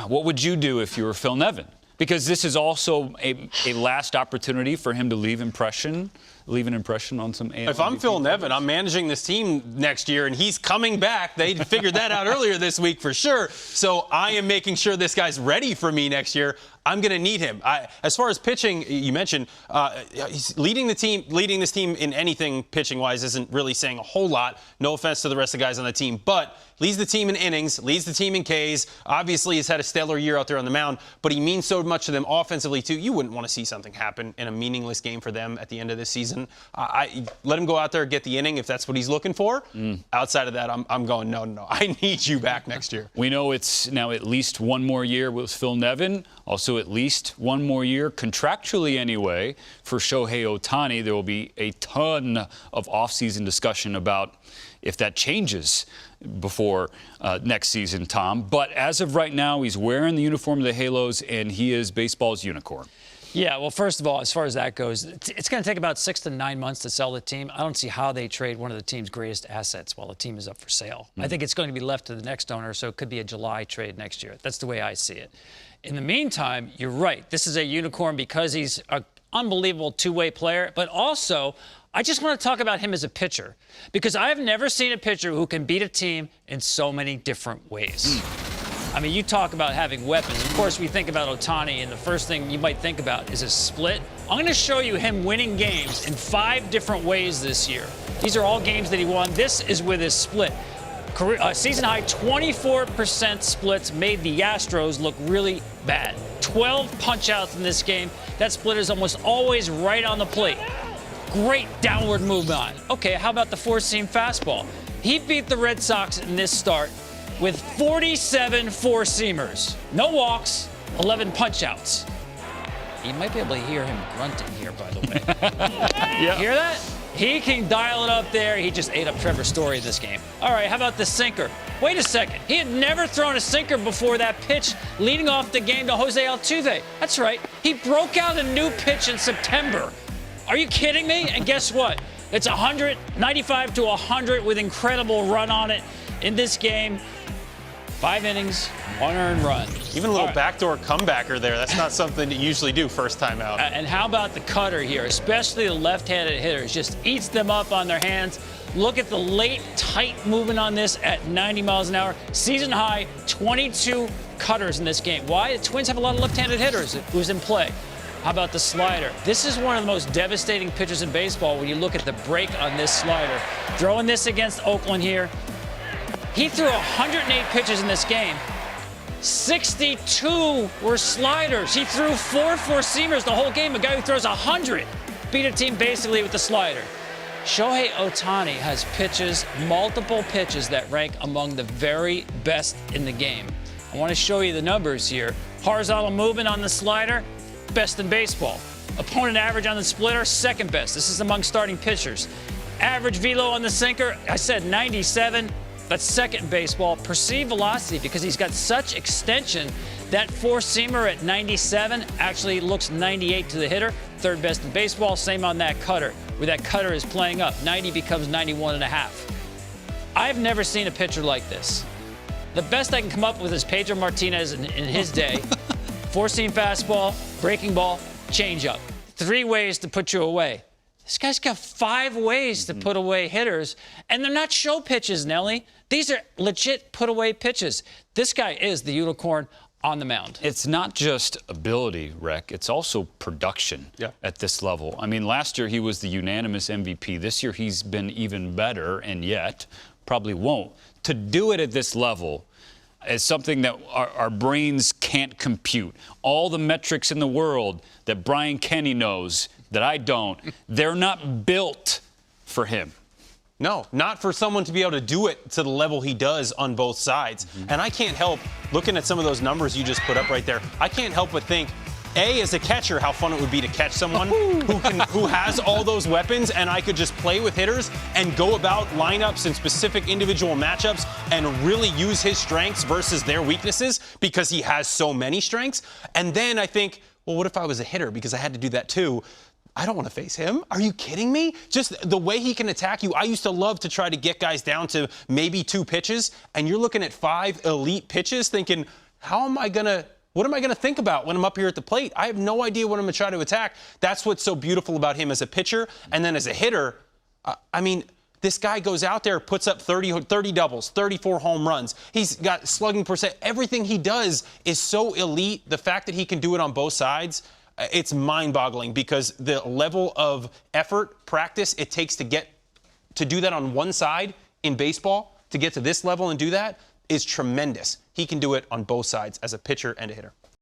What would you do if you were Phil Nevin? Because this is also a last opportunity for him to leave an impression on some AL. If I'm Phil Nevin, I'm managing this team next year, and he's coming back. They figured that out earlier this week for sure. So I am making sure this guy's ready for me next year. I'm going to need him. As far as pitching, you mentioned he's leading the team. Leading this team in anything pitching-wise isn't really saying a whole lot. No offense to the rest of the guys on the team, but leads the team in innings, leads the team in Ks. Obviously, he's had a stellar year out there on the mound, but he means so much to them offensively too. You wouldn't want to see something happen in a meaningless game for them at the end of this season. Let him go out there, get the inning if that's what he's looking for. Outside of that, I'm going, no. I need you back next year. We know it's now at least one more year with Phil Nevin. Also at least one more year, contractually anyway, for Shohei Ohtani. There will be a ton of offseason discussion about if that changes before next season, Tom. But as of right now, he's wearing the uniform of the Halos, and he is baseball's unicorn. Yeah, well, first of all, as far as that goes, it's going to take about 6 to 9 months to sell the team. I don't see how they trade one of the team's greatest assets while the team is up for sale. I think it's going to be left to the next owner, so it could be a July trade next year. That's the way I see it. In the meantime, you're right. This is a unicorn because he's an unbelievable two-way player, but also I just want to talk about him as a pitcher because I've never seen a pitcher who can beat a team in so many different ways. I mean, you talk about having weapons. Of course, we think about Ohtani, and the first thing you might think about is a split. I'm going to show you him winning games in 5 different ways this year. These are all games that he won. This is with his split. Season high 24% splits made the Astros look really bad. 12 punch-outs in this game. That split is almost always right on the plate. Great downward movement on. Okay, how about the four-seam fastball? He beat the Red Sox in this start with 47 four-seamers. No walks, 11 punch-outs. You might be able to hear him grunting here, by the way. Yeah. Hear that? He can dial it up there. He just ate up Trevor's Story this game. All right, how about the sinker? Wait a second. He had never thrown a sinker before that pitch leading off the game to Jose Altuve. That's right. He broke out a new pitch in September. Are you kidding me? And guess what? It's 95 to 100 with incredible run on it in this game. 5 innings, 1 earned run. Even a little backdoor comebacker there. That's not something you usually do first time out. And how about the cutter here, especially the left-handed hitters? Just eats them up on their hands. Look at the late, tight movement on this at 90 miles an hour. Season high, 22 cutters in this game. Why? The Twins have a lot of left-handed hitters who's in play. How about the slider? This is one of the most devastating pitches in baseball when you look at the break on this slider. Throwing this against Oakland here. He threw 108 pitches in this game. 62 were sliders. He threw 4 four-seamers the whole game. A guy who throws 100 beat a team basically with the slider. Shohei Ohtani has pitches, multiple pitches that rank among the very best in the game. I want to show you the numbers here. Horizontal movement on the slider, best in baseball. Opponent average on the splitter, second best. This is among starting pitchers. Average velo on the sinker, I said 97. That's second in baseball. Perceived velocity, because he's got such extension, that four-seamer at 97 actually looks 98 to the hitter. Third best in baseball. Same on that cutter. Where that cutter is playing up, 90 becomes 91.5. I've never seen a pitcher like this. The best I can come up with is Pedro Martinez in his day. Four-seam fastball, breaking ball, changeup. 3 ways to put you away. This guy's got 5 ways to put away hitters, and they're not show pitches, Nelly. These are legit put-away pitches. This guy is the unicorn on the mound. It's not just ability, Rec. It's also production at this level. I mean, last year he was the unanimous MVP. This year he's been even better, and yet probably won't. To do it at this level is something that our brains can't compute. All the metrics in the world that Brian Kenny knows that I don't, they're not built for him. No, not for someone to be able to do it to the level he does on both sides. And I can't help, looking at some of those numbers you just put up right there, I can't help but think, A, as a catcher, how fun it would be to catch someone who has all those weapons, and I could just play with hitters and go about lineups and specific individual matchups and really use his strengths versus their weaknesses because he has so many strengths. And then I think, well, what if I was a hitter? Because I had to do that too. I don't want to face him. Are you kidding me? Just the way he can attack you. I used to love to try to get guys down to maybe 2 pitches, and you're looking at 5 elite pitches thinking, what am I gonna think about when I'm up here at the plate? I have no idea what I'm gonna try to attack. That's what's so beautiful about him as a pitcher. And then as a hitter, I mean, this guy goes out there, puts up 30 doubles, 34 home runs. He's got slugging percent. Everything he does is so elite. The fact that he can do it on both sides, it's mind-boggling because the level of effort, practice it takes to do that on one side in baseball, to get to this level and do that, is tremendous. He can do it on both sides as a pitcher and a hitter.